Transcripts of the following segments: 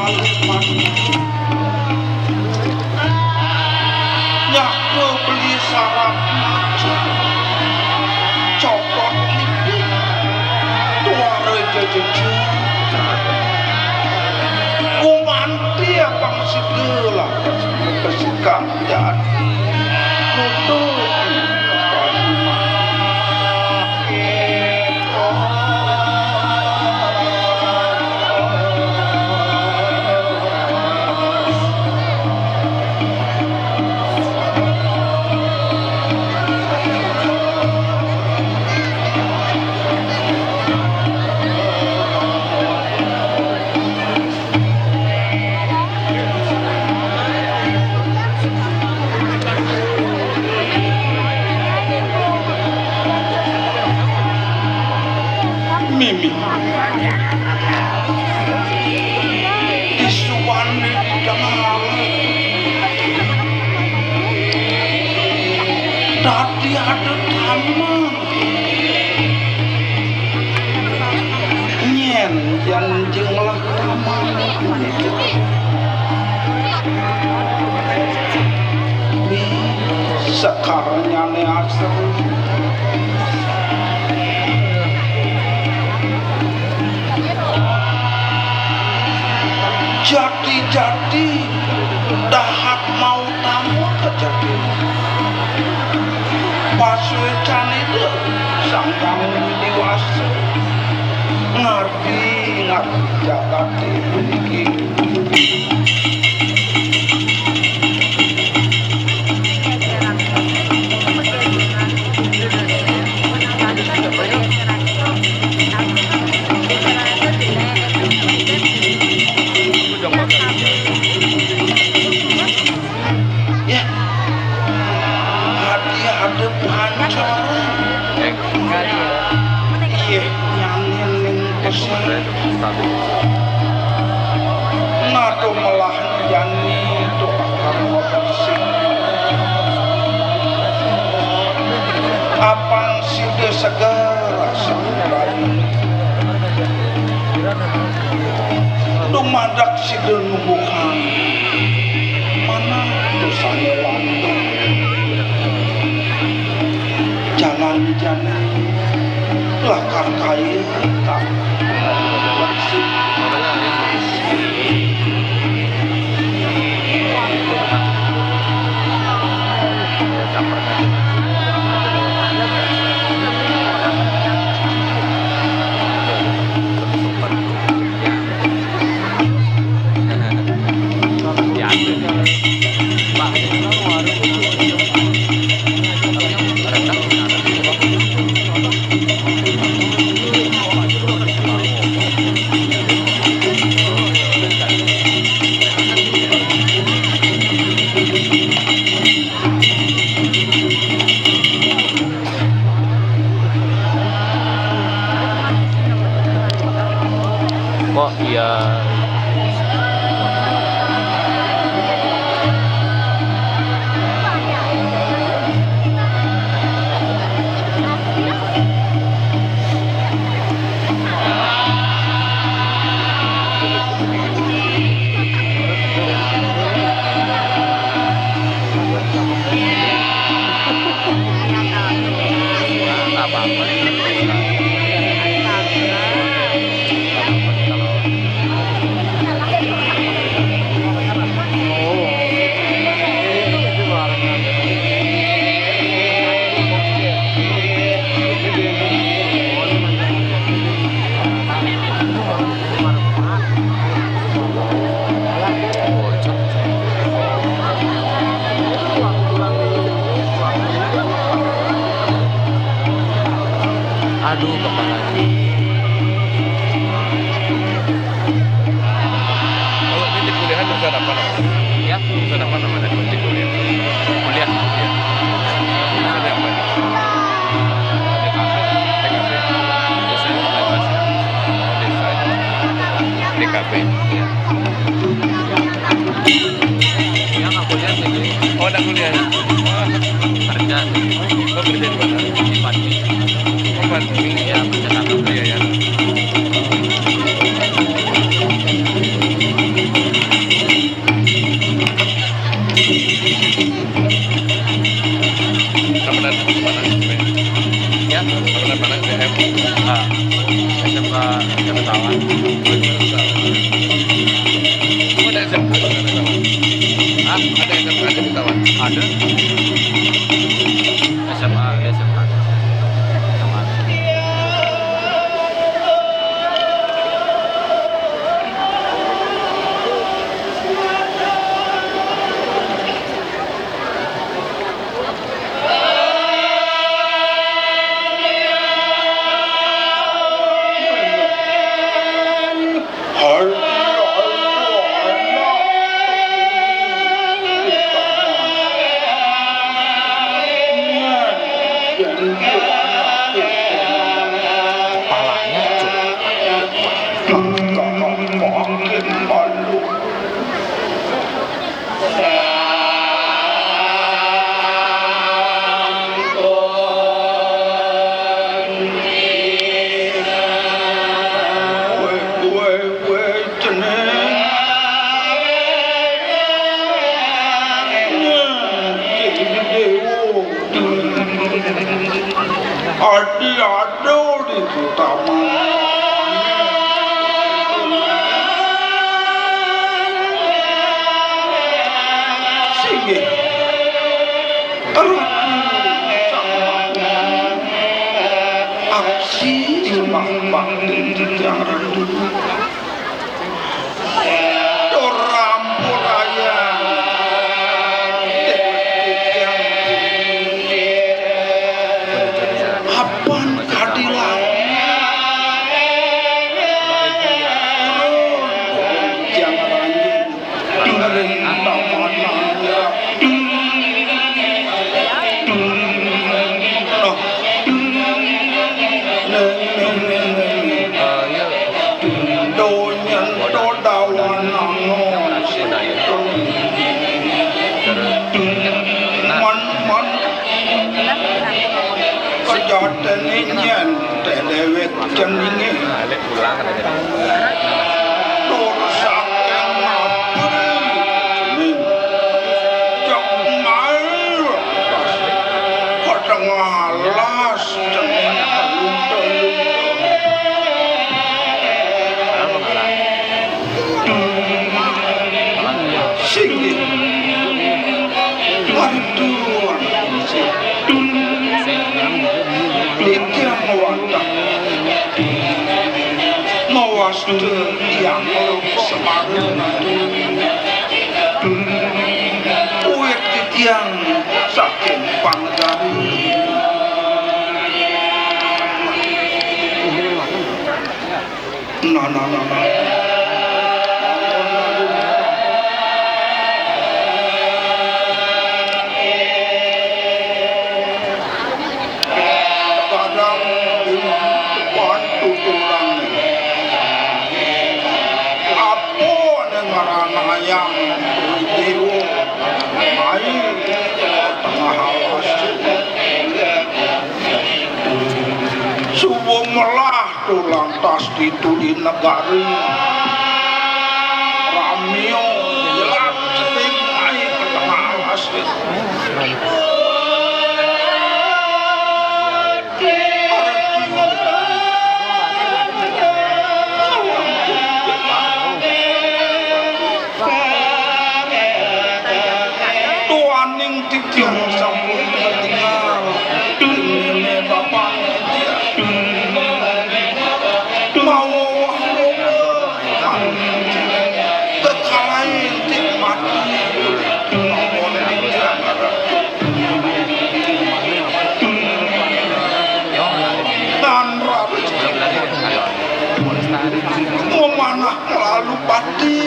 balik mana nyaku beli sarap maca copot lipik tuare jajaja kumanti abang segala kesikap jadi nutup Mimi isuane di dalam tadi ada taman nyen janjing lah taman sekarang nyane asal jadi dahak mau tamu kejadi pasuecan itu sangkang dewasa ngerti jagat dimiliki Nado melah jani itu akan bersih apang sida segera sampai dumadak sida numbuhan mana dosanya lantung jalan-jalan lakar kaya tak bersih kok ya aduh kepala. Kalau ini di kuliahan bisa apa namanya? Ya, Bisa apa namanya di kuliah? kuliah. Iya. Ada apa nih? TKP. Biasanya mulai bahasa desain. TKP. Iya. Ya nggak kuliah sih. Oh, ada kuliah. Wah, Kerja oh, kerja di mana? di Bandung. Oh, Bandung. Ya kerja kantor. Iya ya. makin malu. Aduh di utama sini aksi sembah di jalan Rampuraya Apan kadilan jangan dengerin tamanannya đôi nhân đôi đau nặng man kejot tenian telewet ceninge Balik pulang katanya. dosak yang ngapri jok malu kadang alas cening telung-telung Kenapa ngalah? sini aduh Lihat mewantah mawas yang semarin Uwek titiang saking panggari Nah kadang depan tutulan apa dengaran ayam dewa air tengah awas subuh melah tulang tas dituli negari ramio jelas ceting air tengah awas tuaning titiang sampun tertinggal ini bapak mau kekalahin tik mati dan rabu memanah lalu pati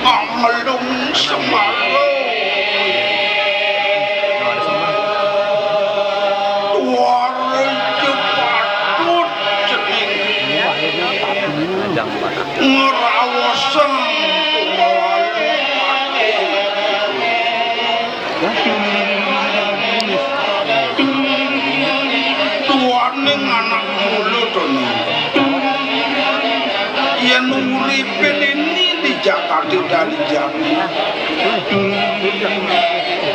amalung semalu warai cepatut cening ngerawasan tuaning anak mulut yang uripin ini di Jakarta dari Jambi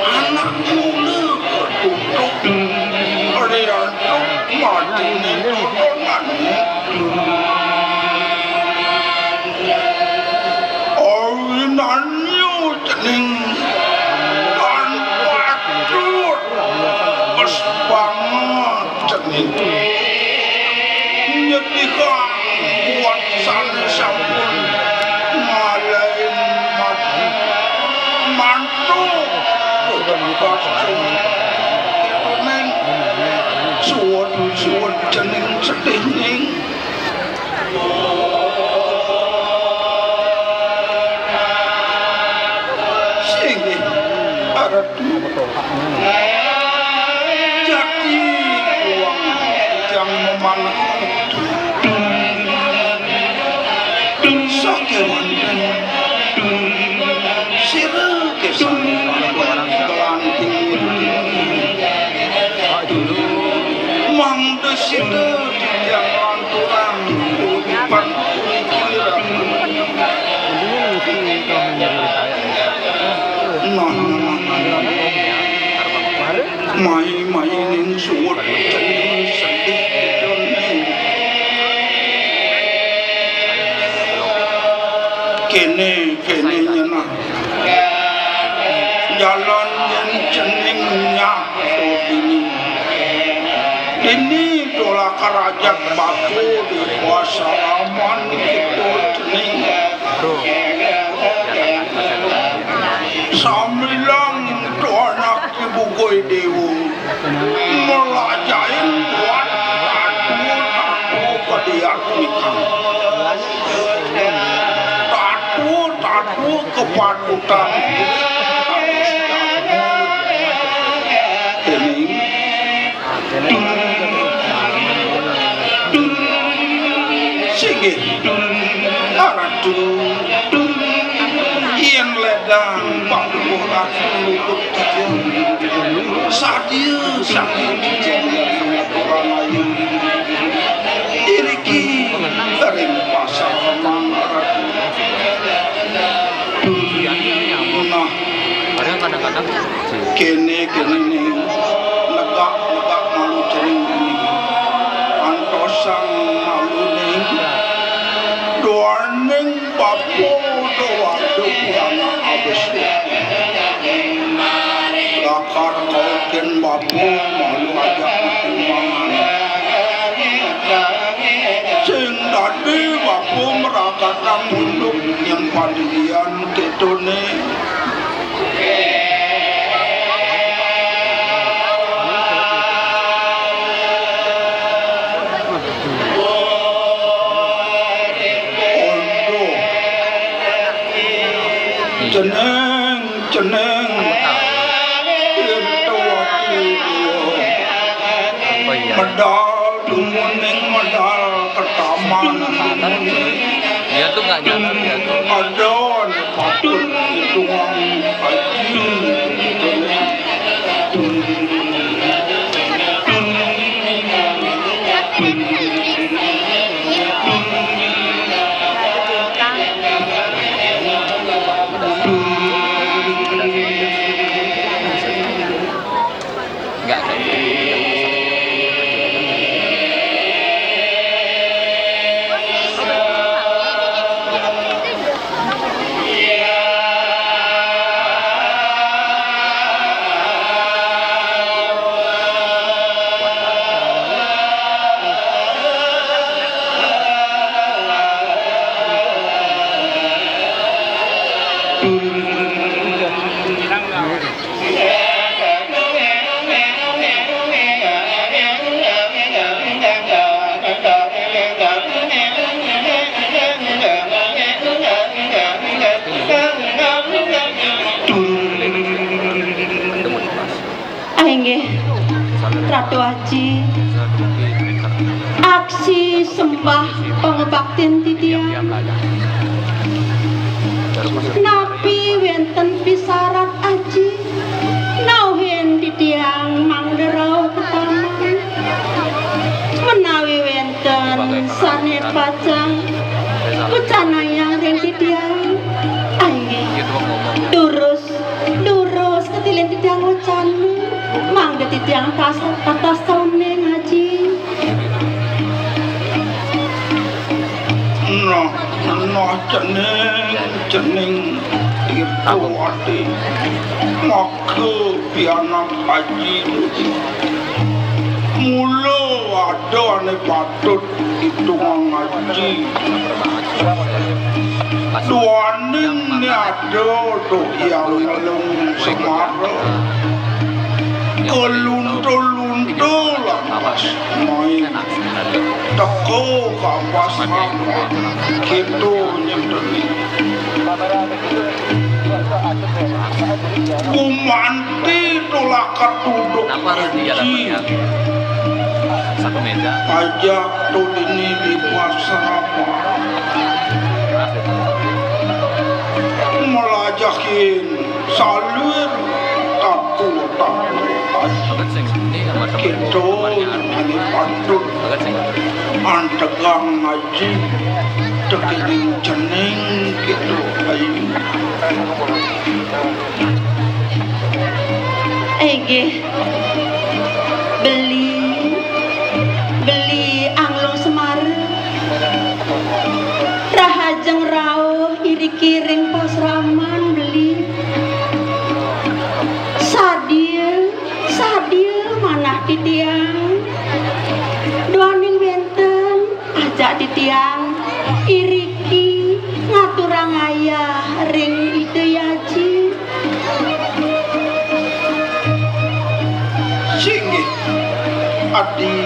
anak mulut tertutup riantuk mati turunan orinannya cening dan patut bes banget cening nyedihkan buat sana sampun ngalain mati mantu neng suwon cening sedih ning Jadi uang yang memanah sakewan sira kesan kelanting mang desida yang lanturan upan pikiran mai ning suwut sedih kene nyenah jalan yang cening nyak ini dola karajat batu di kuasa aman itu cening samilang itu anak ibu koi dewu melajain buat aku kediak mikang tatu kepatutan singgih aradu yang ledang padurat luput sadia sang dijadian orang lain iriki ring pasar mangaradu nah kadang-kadang kene nih legak malu cering nih antosang malu nih doaning papo doa yang abis lakar kau ken bapu malu aja sing tadi bapu merakatan munduk yang padian ketone ceneng medal dumuning medal pertama dia tuh nggak nyadar dia tuh ada patut hitungan haji nggak kayak gitu. Ratu Aji aksi sembah pengebaktian titian napi wenten pisarat Aji nauhen titiang mangderau ketaman menawi wenten sanet pacang kucanayang ring titiang ayi durus ketilen titiang wacanmu mang titiang atas tahunnya ngaji no cening itu ati maka pianak haji mula ada ane patut itu ngaji duaning ni ada tuh yang ngelung semara keluntul lah main teko kapas gitu nyenteni Gumanti tolak ketuduk Kenapa harus dia dapatnya satu meja? ajak tuh ini di pasarama melajakin salur tapu Bagat sing ini sama temen gitu ini patut Bagat sing antegang ngaji tekiling cening gitu ayo Ege beli anglong semar rahajeng rauh iri kiring pasraman beli sadia manah titiang doaning benten ajak titiang iriki ngaturang ayah ring itu yaji singgih adi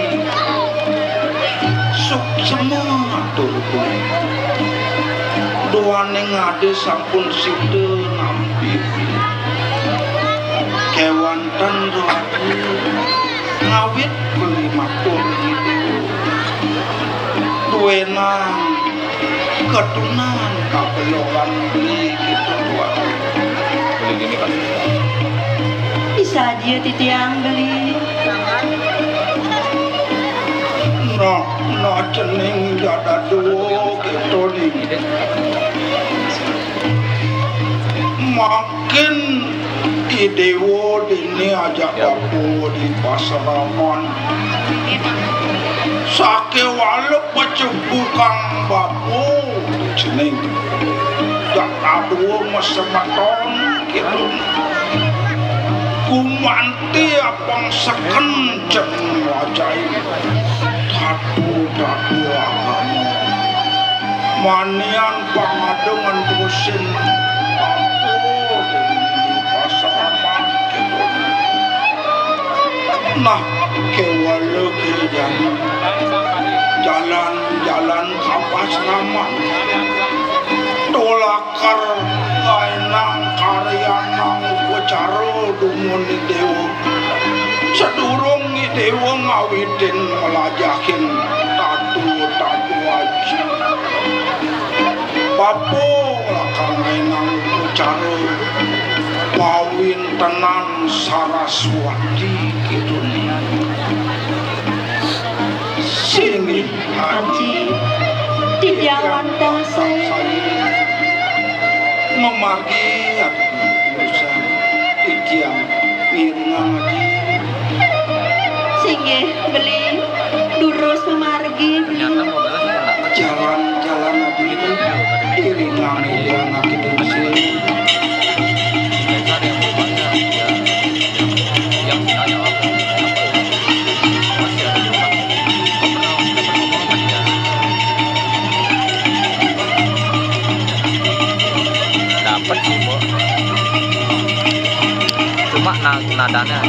suk semua turku doane ngade sampun sida nampi kewanten rohku ngawit beli matur itu duwenang ketunan kabelokan beli gitu tuan boleh gini kan? bisa dia titiang beli no cening jada duo gitu nih makin idewo dini ajak aku di pasaraman sake walau pecebu kang bapu cening jada duo masemeton gitu kumanti apang sekenceng wajai datu agamu manian pangadengan busin aku di pasaraman gitu nah kewala ke jalan kapas nama tolakar lainang karyanang wacaro dumuni dewa sedurung dewa ngawitin melajakin tatu aji papo lakar lainang wacaro wawin tenan Saraswati gitu nih sini Haji titiang wantah saya memargi bisa ikiam miringan ngaji singgih beli durus memargi Ternyata mau balas apa? jalan-jalan ngaji itu iringan yang ngaji di sini Biasa ada yang mau bayar ya. Yang ditanya apa? Masih ada di rumah. Kau pernah dapat ngomong sama dia? Dapat sih, Bo. Cuma nadanya